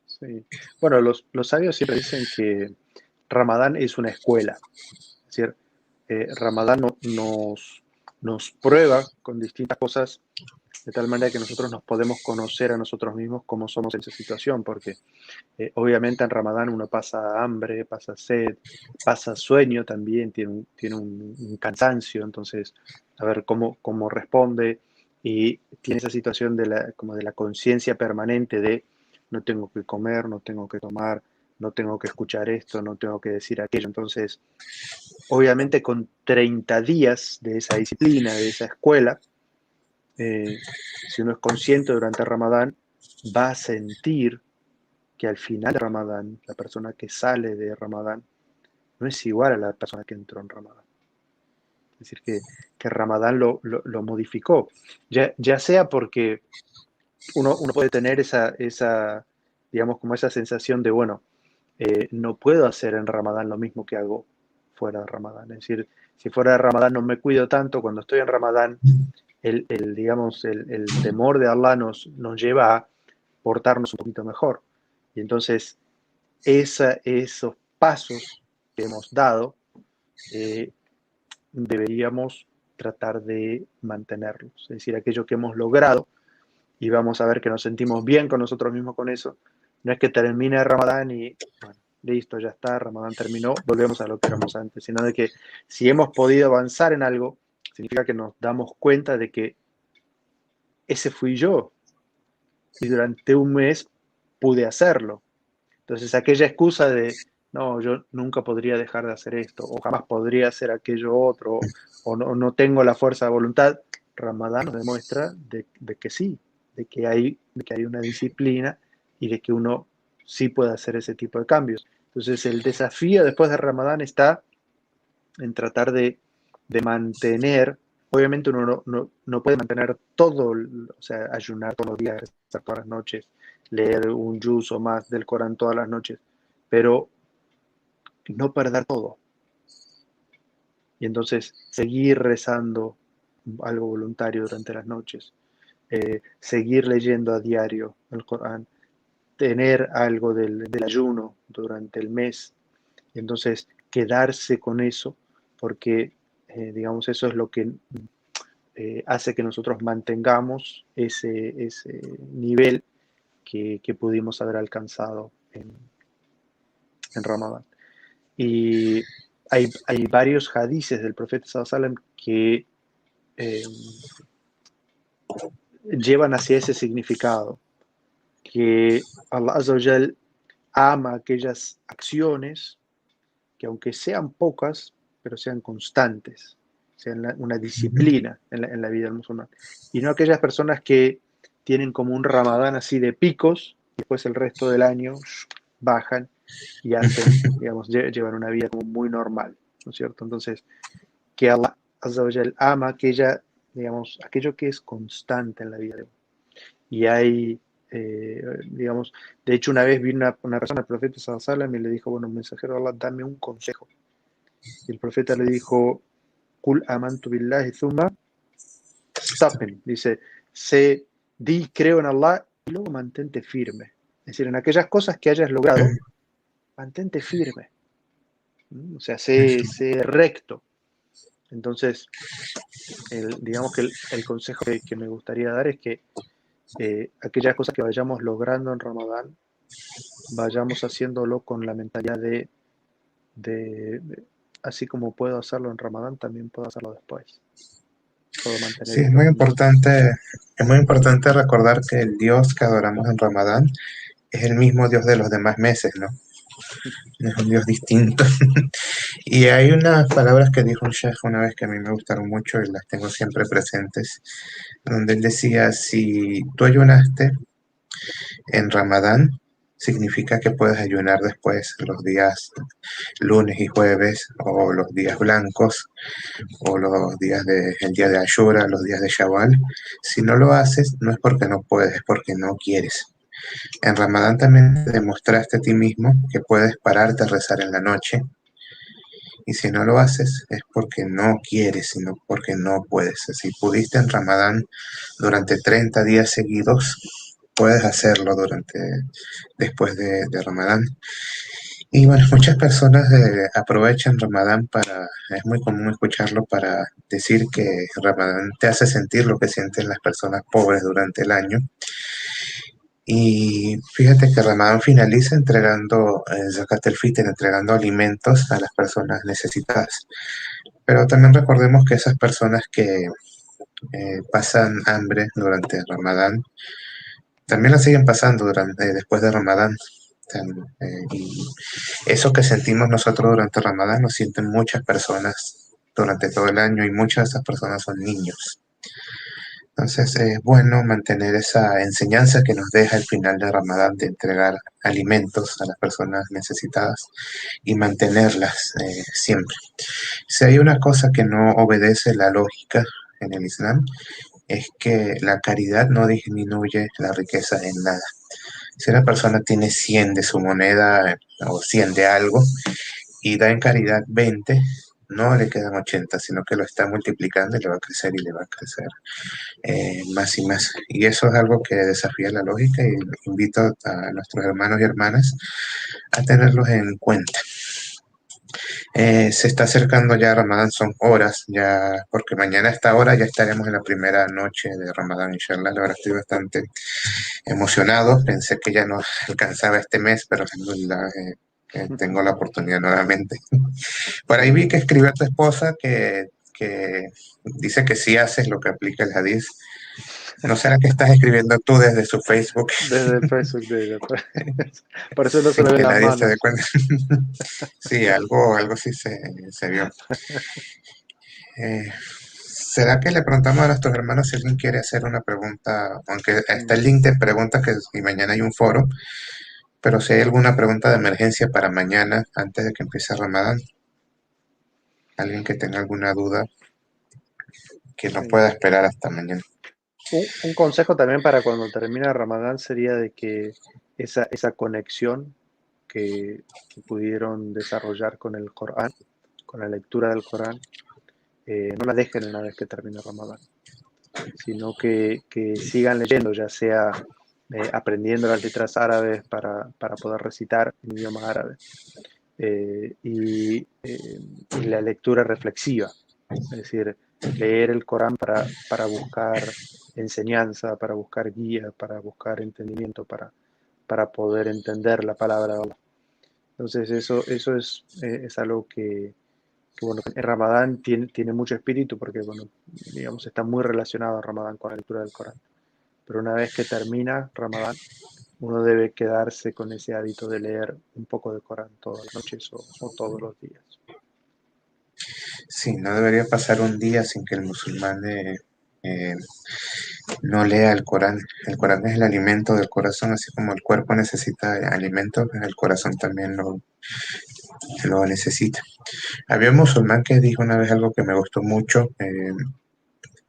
[SPEAKER 1] Sí. Bueno, los sabios siempre dicen que Ramadán es una escuela. Es decir, Ramadán nos prueba con distintas cosas de tal manera que nosotros nos podemos conocer a nosotros mismos como somos en esa situación, porque obviamente en Ramadán uno pasa hambre, pasa sed, pasa sueño también, tiene un cansancio, entonces a ver cómo responde y tiene esa situación como de la conciencia permanente de no tengo que comer, no tengo que tomar, no tengo que escuchar esto, no tengo que decir aquello. Entonces, obviamente con 30 días de esa disciplina, de esa escuela, si uno es consciente durante Ramadán, va a sentir que al final de Ramadán, la persona que sale de Ramadán no es igual a la persona que entró en Ramadán. Es decir, que Ramadán lo modificó. Ya sea porque uno puede tener digamos, como esa sensación de, bueno, no puedo hacer en Ramadán lo mismo que hago fuera de Ramadán. Es decir, si fuera de Ramadán no me cuido tanto, cuando estoy en Ramadán, digamos, el temor de Allah nos lleva a portarnos un poquito mejor. Y entonces, esos pasos que hemos dado, eh, deberíamos tratar de mantenerlos. Es decir, aquello que hemos logrado, y vamos a ver que nos sentimos bien con nosotros mismos con eso, no es que termine Ramadán y, bueno, listo, ya está, Ramadán terminó, volvemos a lo que éramos antes, sino de que si hemos podido avanzar en algo, significa que nos damos cuenta de que ese fui yo, y durante un mes pude hacerlo. Entonces, aquella excusa de, no, yo nunca podría dejar de hacer esto, o jamás podría hacer aquello otro, o no tengo la fuerza de voluntad, Ramadán nos demuestra de que sí, de que hay una disciplina y de que uno sí puede hacer ese tipo de cambios. Entonces, el desafío después de Ramadán está en tratar de mantener, obviamente uno no puede mantener todo, o sea, ayunar todos los días, rezar todas las noches, leer un juz o más del Corán todas las noches, pero no perder todo. Y entonces seguir rezando algo voluntario durante las noches, seguir leyendo a diario el Corán, tener algo del ayuno durante el mes, y entonces quedarse con eso, porque digamos eso es lo que hace que nosotros mantengamos ese nivel que pudimos haber alcanzado en Ramadán. Y hay varios hadices del profeta sallallahu alaihi wasallam que eh, llevan hacia ese significado, que Allah Azza wa Jal ama aquellas acciones que aunque sean pocas, pero sean constantes, sean una disciplina en la vida del musulmán. Y no aquellas personas que tienen como un ramadán así de picos, y después el resto del año bajan y hacen, digamos, llevan una vida como muy normal, ¿no es cierto? Entonces, que Allah Azza wa Jal ama aquella, digamos, aquello que es constante en la vida de uno. Y hay, digamos, de hecho una vez vi una persona, el profeta sallallahu alaihi wasallam, y le dijo, bueno, mensajero de Allah, dame un consejo. Y el profeta le dijo, Kul amantu billahi thumma istaqim. Dice, di creo en Allah y luego mantente firme. Es decir, en aquellas cosas que hayas logrado, mantente firme. O sea, sé recto. Entonces, digamos que el consejo que me gustaría dar es que aquellas cosas que vayamos logrando en Ramadán, vayamos haciéndolo con la mentalidad así como puedo hacerlo en Ramadán, también puedo hacerlo después. Puedo mantener
[SPEAKER 2] Sí,
[SPEAKER 1] esto como un...
[SPEAKER 2] es muy importante recordar que el Dios que adoramos en Ramadán es el mismo Dios de los demás meses, ¿no? No es un Dios distinto. Y hay unas palabras que dijo un sheikh una vez que a mí me gustaron mucho y las tengo siempre presentes, donde él decía, si tú ayunaste en Ramadán, significa que puedes ayunar después los días lunes y jueves, o los días blancos, o los días el día de Ashura, los días de Shawwal. Si no lo haces, no es porque no puedes, es porque no quieres. En Ramadán también te demostraste a ti mismo que puedes pararte a rezar en la noche, y si no lo haces es porque no quieres, sino porque no puedes. Si pudiste en Ramadán durante 30 días seguidos, puedes hacerlo después de Ramadán. Y bueno, muchas personas aprovechan Ramadán es muy común escucharlo para decir que Ramadán te hace sentir lo que sienten las personas pobres durante el año. Y fíjate que Ramadán finaliza entregando Zakat el-Fitr, entregando alimentos a las personas necesitadas. Pero también recordemos que esas personas que pasan hambre durante Ramadán, también la siguen pasando después de Ramadán. Y eso que sentimos nosotros durante Ramadán lo sienten muchas personas durante todo el año y muchas de esas personas son niños. Entonces es bueno mantener esa enseñanza que nos deja el final de Ramadán de entregar alimentos a las personas necesitadas y mantenerlas siempre. Si hay una cosa que no obedece la lógica en el Islam, es que la caridad no disminuye la riqueza en nada. Si una persona tiene 100 de su moneda o 100 de algo y da en caridad 20, no le quedan 80, sino que lo está multiplicando y le va a crecer y le va a crecer más y más. Y eso es algo que desafía la lógica y invito a nuestros hermanos y hermanas a tenerlos en cuenta. Se está acercando ya Ramadán, son horas ya, porque mañana a esta hora ya estaremos en la primera noche de Ramadán, inshallah. La verdad estoy bastante emocionado, pensé que ya no alcanzaba este mes, pero alhamdulillah, tengo la oportunidad nuevamente. Por ahí vi que escribió a tu esposa que dice que sí haces lo que aplica el hadith. ¿No será que estás escribiendo tú desde su Facebook?
[SPEAKER 1] Desde el Facebook de ella. Por eso no se le ven
[SPEAKER 2] Que
[SPEAKER 1] las
[SPEAKER 2] nadie se dé
[SPEAKER 1] manos.
[SPEAKER 2] cuenta. Sí, algo sí se vio. ¿Será que le preguntamos a nuestros hermanos si alguien quiere hacer una pregunta? Aunque está el link de preguntas y mañana hay un foro, pero si hay alguna pregunta de emergencia para mañana antes de que empiece Ramadán, alguien que tenga alguna duda, que no pueda esperar hasta mañana.
[SPEAKER 1] Un consejo también para cuando termina Ramadán sería de que esa conexión que pudieron desarrollar con el Corán, con la lectura del Corán, no la dejen una vez que termine Ramadán, sino que sigan leyendo, ya sea aprendiendo las letras árabes para poder recitar en idioma árabe, y la lectura reflexiva, es decir, leer el Corán para buscar enseñanza, para buscar guía, para buscar entendimiento, para poder entender la palabra de Allah. Entonces eso es algo que, bueno, en Ramadán tiene mucho espíritu porque, bueno, digamos, está muy relacionado a Ramadán con la lectura del Corán. Pero una vez que termina Ramadán, uno debe quedarse con ese hábito de leer un poco de Corán todas las noches o todos los días.
[SPEAKER 2] Sí, no debería pasar un día sin que el musulmán eh, no lea el Corán. El Corán es el alimento del corazón, así como el cuerpo necesita alimento, el corazón también lo necesita. Había un musulmán que dijo una vez algo que me gustó mucho,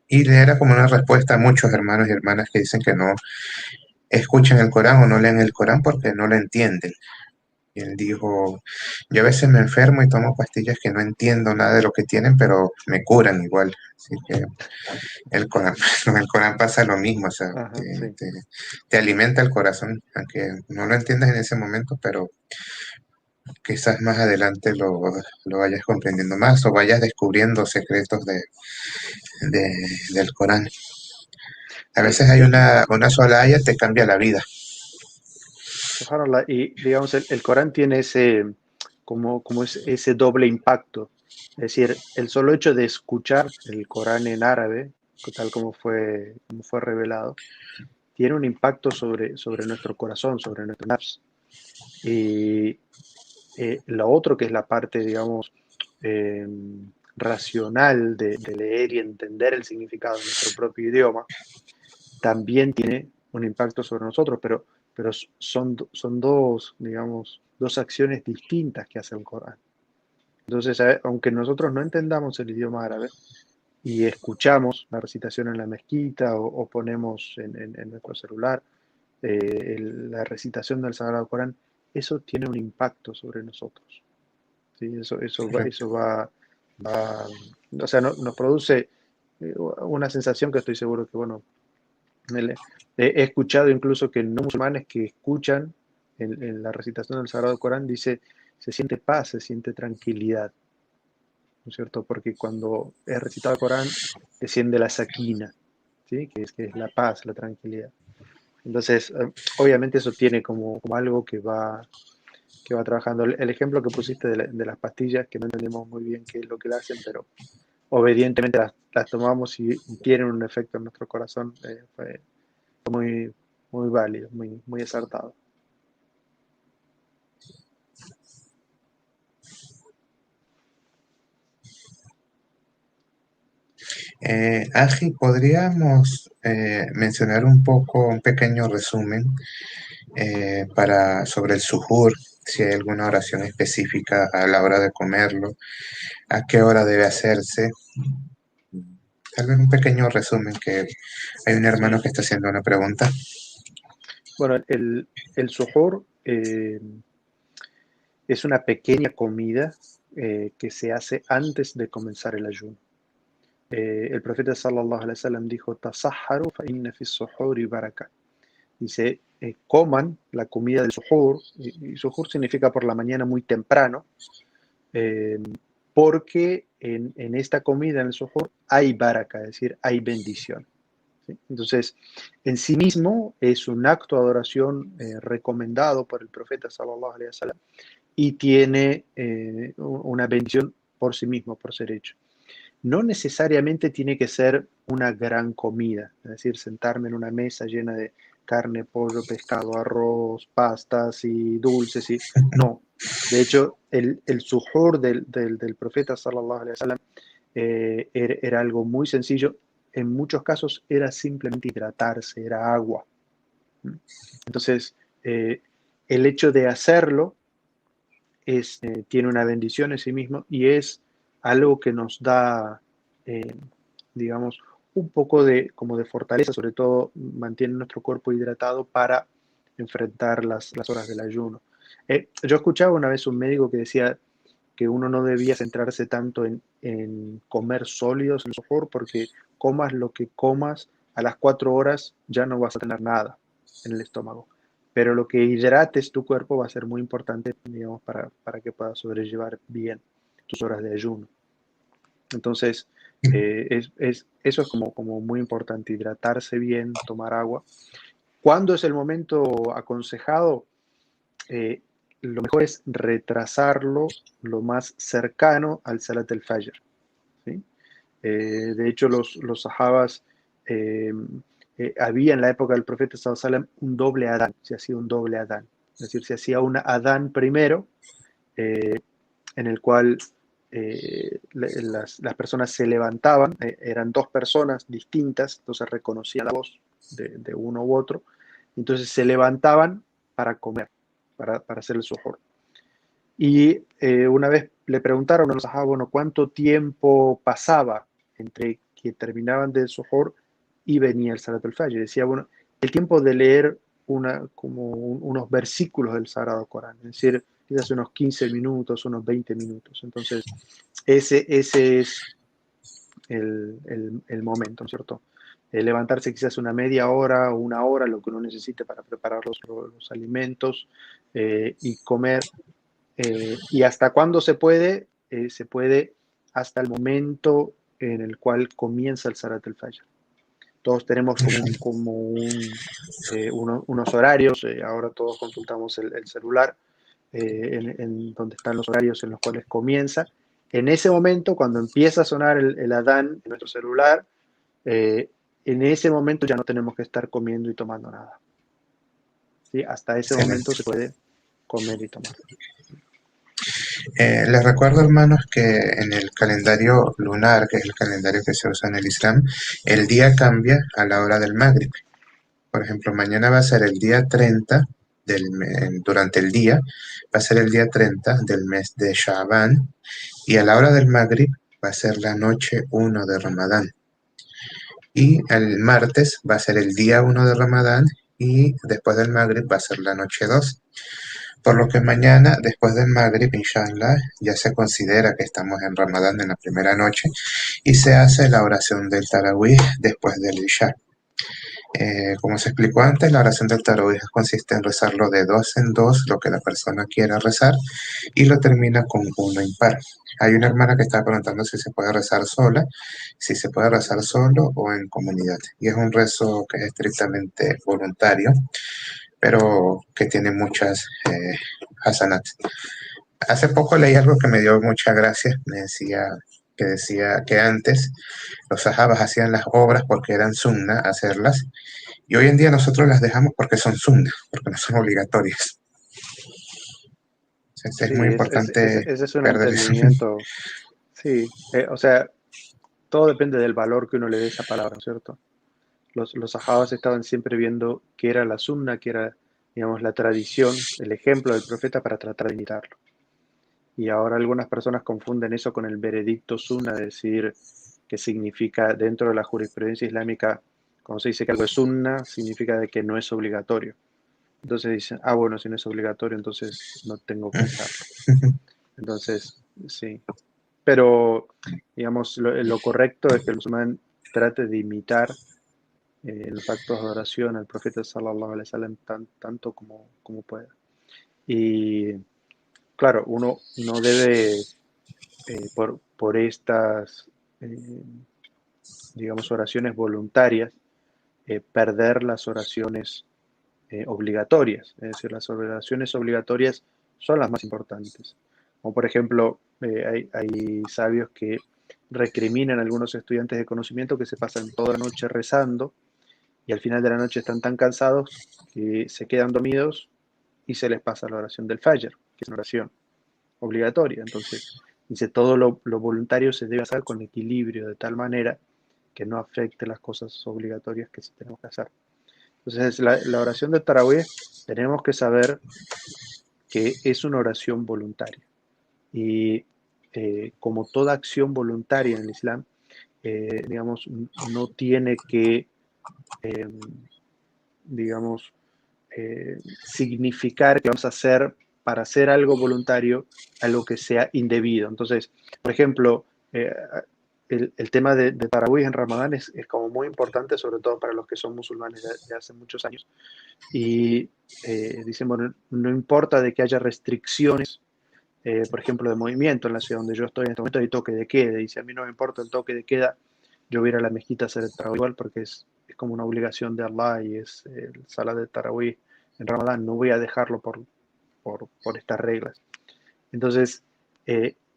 [SPEAKER 2] y le era como una respuesta a muchos hermanos y hermanas que dicen que no escuchan el Corán o no leen el Corán porque no lo entienden. Y él dijo, yo a veces me enfermo y tomo pastillas que no entiendo nada de lo que tienen, pero me curan igual. Así que el Corán, con el Corán pasa lo mismo, o sea,
[SPEAKER 1] Ajá, sí.
[SPEAKER 2] te alimenta el corazón, aunque no lo entiendas en ese momento, pero quizás más adelante lo vayas comprendiendo más o vayas descubriendo secretos del Corán. A
[SPEAKER 1] Sí,
[SPEAKER 2] veces hay una sola aya te cambia la vida.
[SPEAKER 1] subhanallah, y digamos, el Corán tiene ese, ese doble impacto. Es decir, el solo hecho de escuchar el Corán en árabe, tal como fue revelado, tiene un impacto sobre nuestro corazón, sobre nuestro nafs. Y lo otro que es la parte, digamos, eh, racional de leer y entender el significado de nuestro propio idioma, también tiene un impacto sobre nosotros, pero son dos, digamos, dos acciones distintas que hace el Corán. Entonces, aunque nosotros no entendamos el idioma árabe y escuchamos la recitación en la mezquita o ponemos en nuestro celular la recitación del Sagrado Corán, eso tiene un impacto sobre nosotros. ¿Sí?
[SPEAKER 2] Correcto.
[SPEAKER 1] Eso va, o sea, nos produce una sensación que estoy seguro que, bueno, el- he escuchado incluso que no musulmanes que escuchan en la recitación del Sagrado Corán dice, se siente paz, se siente tranquilidad, ¿no es cierto? Porque cuando es recitado el Corán, desciende la sakina, ¿sí? Que es la paz, la tranquilidad. Entonces, obviamente eso tiene como algo que va trabajando. El ejemplo que pusiste de las pastillas, que no entendemos muy bien qué es lo que le hacen, pero obedientemente las tomamos y tienen un efecto en nuestro corazón, fue muy, muy válido, muy acertado.
[SPEAKER 2] Ángel, ¿podríamos mencionar un poco, un pequeño resumen sobre el sujoor? Si hay alguna oración específica a la hora de comerlo, a qué hora debe hacerse. Tal vez un pequeño resumen que hay un hermano que está haciendo una pregunta.
[SPEAKER 1] Bueno, el suhoor es una pequeña comida que se hace antes de comenzar el ayuno. El profeta sallallahu alaihi wasallam dijo, "Tasahharu fa inna fi suhuri baraka". Dice, coman la comida del suhoor, y suhoor significa por la mañana muy temprano, eh, porque en esta comida, en el suhoor, hay baraka, es decir, hay bendición. ¿Sí? Entonces, en sí mismo es un acto de adoración recomendado por el profeta sallallahu alaihi wasallam y tiene una bendición por sí mismo, por ser hecho. No necesariamente tiene que ser una gran comida, es decir, sentarme en una mesa llena de carne, pollo, pescado, arroz, pastas y dulces. No, de hecho, el sujoor del profeta sallallahu alaihi wasallam era algo muy sencillo. En muchos casos era simplemente hidratarse, era agua. Entonces, el hecho de hacerlo tiene una bendición en sí mismo y es algo que nos da, eh, digamos, un poco como de fortaleza, sobre todo mantiene nuestro cuerpo hidratado para enfrentar las horas del ayuno. Yo escuchaba una vez un médico que decía que uno no debía centrarse tanto en comer sólidos en el sofort porque comas lo que comas, a las 4 horas ya no vas a tener nada en el estómago. Pero lo que hidrates tu cuerpo va a ser muy importante, digamos, para que puedas sobrellevar bien tus horas de ayuno. Entonces, eso es como muy importante, hidratarse bien, tomar agua. ¿Cuándo es el momento aconsejado? Eh, lo mejor es retrasarlo lo más cercano al Salat al-Fajr. ¿Sí? De hecho, los sahabas, eh, había en la época del profeta sallallahu alaihi wasallam un doble adán, se hacía un doble adán. Es decir, se hacía un adán primero, eh, en el cual las personas se levantaban, eran dos personas distintas, entonces reconocía la voz de uno u otro, entonces se levantaban para comer, para hacer el suhoor. Y una vez le preguntaron a los sahabas, bueno, ¿cuánto tiempo pasaba entre que terminaban del suhoor y venía el Salat al-Fajr? Decía, bueno, el tiempo de leer unos versículos del Sagrado Corán, es decir, quizás unos 15 minutos, unos 20 minutos. Entonces, ese es el momento, ¿no es cierto? Levantarse quizás una media hora o una hora, lo que uno necesite para preparar los alimentos y comer. Y hasta cuándo se puede hasta el momento en el cual comienza el Salat al-Fajr. Todos tenemos unos horarios, ahora todos consultamos el celular, en donde están los horarios en los cuales comienza. En ese momento, cuando empieza a sonar el adán en nuestro celular, eh, en ese momento ya no tenemos que estar comiendo y tomando nada. ¿Sí? Hasta ese momento
[SPEAKER 2] Excelente.
[SPEAKER 1] se puede comer y tomar.
[SPEAKER 2] Les recuerdo, hermanos, que en el calendario lunar, que es el calendario que se usa en el Islam, el día cambia a la hora del Maghrib. Por ejemplo, mañana va a ser el día 30 durante el día, va a ser el día 30 del mes de Sha'ban, y a la hora del Maghrib va a ser la noche 1 de Ramadán. Y el martes va a ser el día 1 de Ramadán, y después del Maghrib va a ser la noche 2. Por lo que mañana, después del Maghrib, inshallah, ya se considera que estamos en Ramadán en la primera noche y se hace la oración del Tarawih después del Isha. Como se explicó antes, la oración del Tarawih consiste en rezarlo de dos en dos, lo que la persona quiera rezar, y lo termina con uno impar. Hay una hermana que está preguntando si se puede rezar sola, si se puede rezar solo o en comunidad. Y es un rezo que es estrictamente voluntario, pero que tiene muchas hasanat. Hace poco leí algo que me dio mucha gracia. Decía que antes los sahabas hacían las obras porque eran sunna hacerlas, y hoy en día nosotros las dejamos porque son sunna, porque no son obligatorias. Entonces
[SPEAKER 1] Sí,
[SPEAKER 2] es muy importante
[SPEAKER 1] ese es un
[SPEAKER 2] perder eso.
[SPEAKER 1] entendimiento. Sí, o sea, todo depende del valor que uno le dé a esa palabra, ¿no es cierto? Los sahabas estaban siempre viendo qué era la sunna, qué era, digamos, la tradición, el ejemplo del profeta para tratar de imitarlo. Y ahora algunas personas confunden eso con el veredicto sunna, de decir que significa dentro de la jurisprudencia islámica, cuando se dice que algo es sunna, significa de que no es obligatorio. Entonces dicen, ah, bueno, si no es obligatorio, entonces no tengo que hacerlo. Entonces, sí. Pero, digamos, lo correcto es que el musulmán trate de imitar los actos de oración al profeta sallallahu alaihi wasallam tanto como pueda. Y claro, uno no debe, por estas, eh, digamos, oraciones voluntarias, perder las oraciones obligatorias. Es decir, las oraciones obligatorias son las más importantes. Como por ejemplo, hay sabios que recriminan a algunos estudiantes de conocimiento que se pasan toda la noche rezando y al final de la noche están tan cansados que se quedan dormidos y se les pasa la oración del Fajr, que es una oración obligatoria. Entonces, dice, todo lo voluntario se debe hacer con equilibrio, de tal manera que no afecte las cosas obligatorias que sí tenemos que hacer. Entonces, la oración de Tarawih tenemos que saber que es una oración voluntaria. Y como toda acción voluntaria en el Islam, digamos, no tiene que, eh, digamos, significar que vamos a hacer para hacer algo voluntario algo que sea indebido. Entonces, por ejemplo, el tema de Tarawih en Ramadán es como muy importante, sobre todo para los que son musulmanes de hace muchos años. Y dicen, bueno, no importa de que haya restricciones, por ejemplo, de movimiento en la ciudad donde yo estoy en este momento, hay toque de queda. Y si a mí no me importa el toque de queda, yo voy a ir a la mezquita a hacer el tarawih igual porque es como una obligación de Allah y es el salat de tarawih en Ramadán. No voy a dejarlo por estas reglas. Entonces,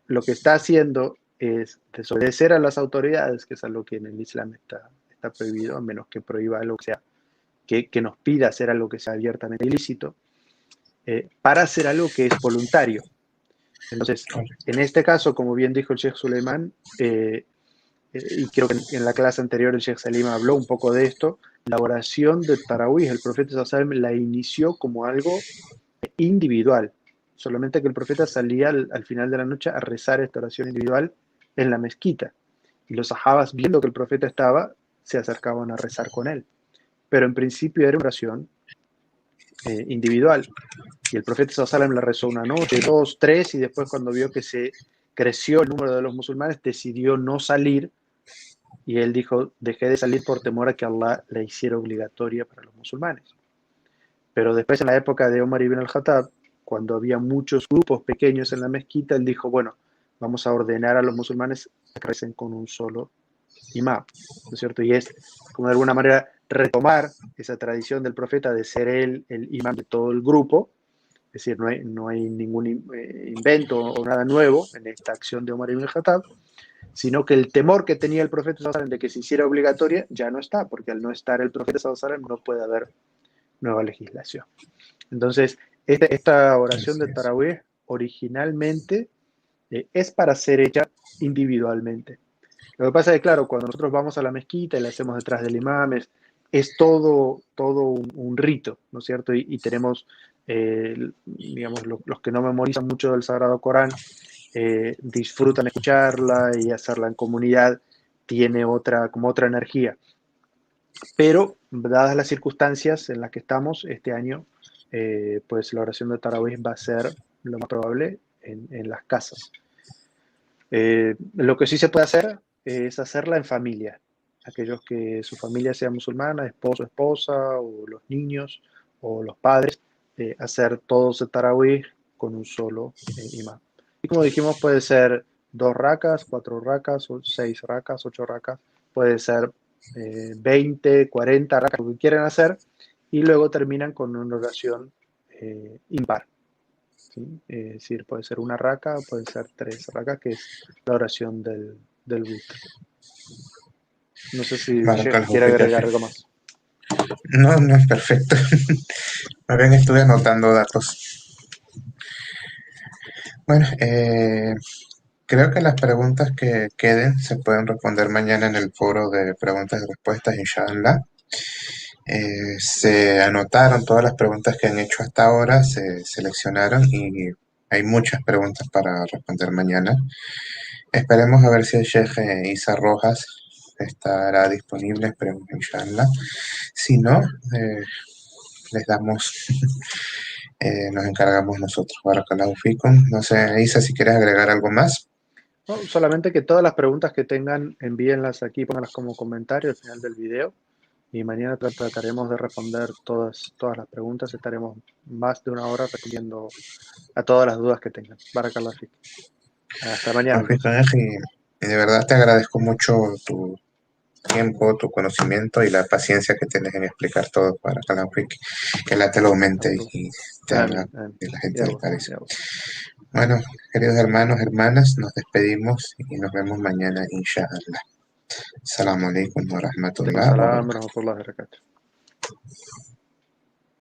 [SPEAKER 1] lo que está haciendo es desobedecer a las autoridades, que es algo que en el Islam está prohibido, a menos que prohíba algo que sea que nos pida hacer algo que sea abiertamente ilícito, para hacer algo que es voluntario. Entonces, en este caso, como bien dijo el Sheikh Suleiman, y creo que en la clase anterior el Sheikh Salim habló un poco de esto, la oración de Tarawih, el profeta sallallahu la inició como algo individual, solamente que el profeta salía al final de la noche a rezar esta oración individual en la mezquita, y los sahabas, viendo que el profeta estaba, se acercaban a rezar con él. Pero en principio era una oración individual. Y el profeta sallallahu alaihi wasallam la rezó una noche, dos, tres, y después cuando vio que se creció el número de los musulmanes, decidió no salir, y él dijo, dejé de salir por temor a que Allah la hiciera obligatoria para los musulmanes. Pero después, en la época de Omar ibn al-Khattab, cuando había muchos grupos pequeños en la mezquita, él dijo, bueno, vamos a ordenar a los musulmanes a que recen con un solo imam, ¿no es cierto? Y es, como de alguna manera, retomar esa tradición del profeta de ser él el imam de todo el grupo. Es decir, no hay ningún invento o nada nuevo en esta acción de Omar ibn al-Khattab, sino que el temor que tenía el profeta sallallahu alaihi wasallam de que se hiciera obligatoria ya no está, porque al no estar el profeta sallallahu alaihi wasallam no puede haber nueva legislación. Entonces, esta oración
[SPEAKER 2] Así
[SPEAKER 1] de
[SPEAKER 2] es.
[SPEAKER 1] Tarawih originalmente es para ser hecha individualmente. Lo que pasa es que, claro, cuando nosotros vamos a la mezquita y la hacemos detrás del imam, es todo un rito, ¿no es cierto? Y tenemos, digamos, los que no memorizan mucho del Sagrado Corán, disfrutan escucharla y hacerla en comunidad, tiene como otra energía. Pero, dadas las circunstancias en las que estamos este año, pues la oración de Tarawih va a ser lo más probable en las casas. Lo que sí se puede hacer es hacerla en familia. Aquellos que su familia sea musulmana, esposo, esposa, o los niños, o los padres, hacer todos el tarawih con un solo imán. Y como dijimos, puede ser 2 racas, 4 racas, 6 racas, 8 racas, puede ser 20, 40 racas, lo que quieran hacer, y luego terminan con una oración impar. ¿Sí? Es decir, puede ser 1 raca, puede ser 3 racas, que es la oración del witr. No sé si Sheikh
[SPEAKER 2] Barakallahu
[SPEAKER 1] quiere
[SPEAKER 2] fik,
[SPEAKER 1] agregar
[SPEAKER 2] akhi.
[SPEAKER 1] algo más.
[SPEAKER 2] No, no es perfecto. Más bien estuve anotando datos. Bueno, creo que las preguntas que queden se pueden responder mañana en el foro de preguntas y respuestas, inshallah. Se anotaron todas las preguntas que han hecho hasta ahora, se seleccionaron y hay muchas preguntas para responder mañana. Esperemos a ver si el Sheikh Isa Rojas estará disponible, esperemos inshallah. Si no, les damos, nos encargamos nosotros. Barakallahu fikum. No sé, Isa, si quieres agregar algo más.
[SPEAKER 1] No, solamente que todas las preguntas que tengan, envíenlas aquí, pónganlas como comentario al final del video. Y mañana trataremos de responder todas las preguntas. Estaremos más de 1 hora respondiendo a todas las dudas que tengan. Barakallah fik. Hasta mañana entonces.
[SPEAKER 2] Y de verdad te agradezco mucho tu tiempo, tu conocimiento y la paciencia que tienes en explicar todo para Calanfic. Que la te lo aumente y te haga
[SPEAKER 1] Amin, amin.
[SPEAKER 2] que la gente
[SPEAKER 1] Ya
[SPEAKER 2] le
[SPEAKER 1] vos,
[SPEAKER 2] parezca.
[SPEAKER 1] ya vos.
[SPEAKER 2] Bueno, queridos hermanos, hermanas, nos despedimos y nos vemos mañana, inshallah. Assalamu alaikum wa rahmatullah wa
[SPEAKER 1] Salam,
[SPEAKER 2] barakatuh.
[SPEAKER 1] rahmatullahi wa barakatuh.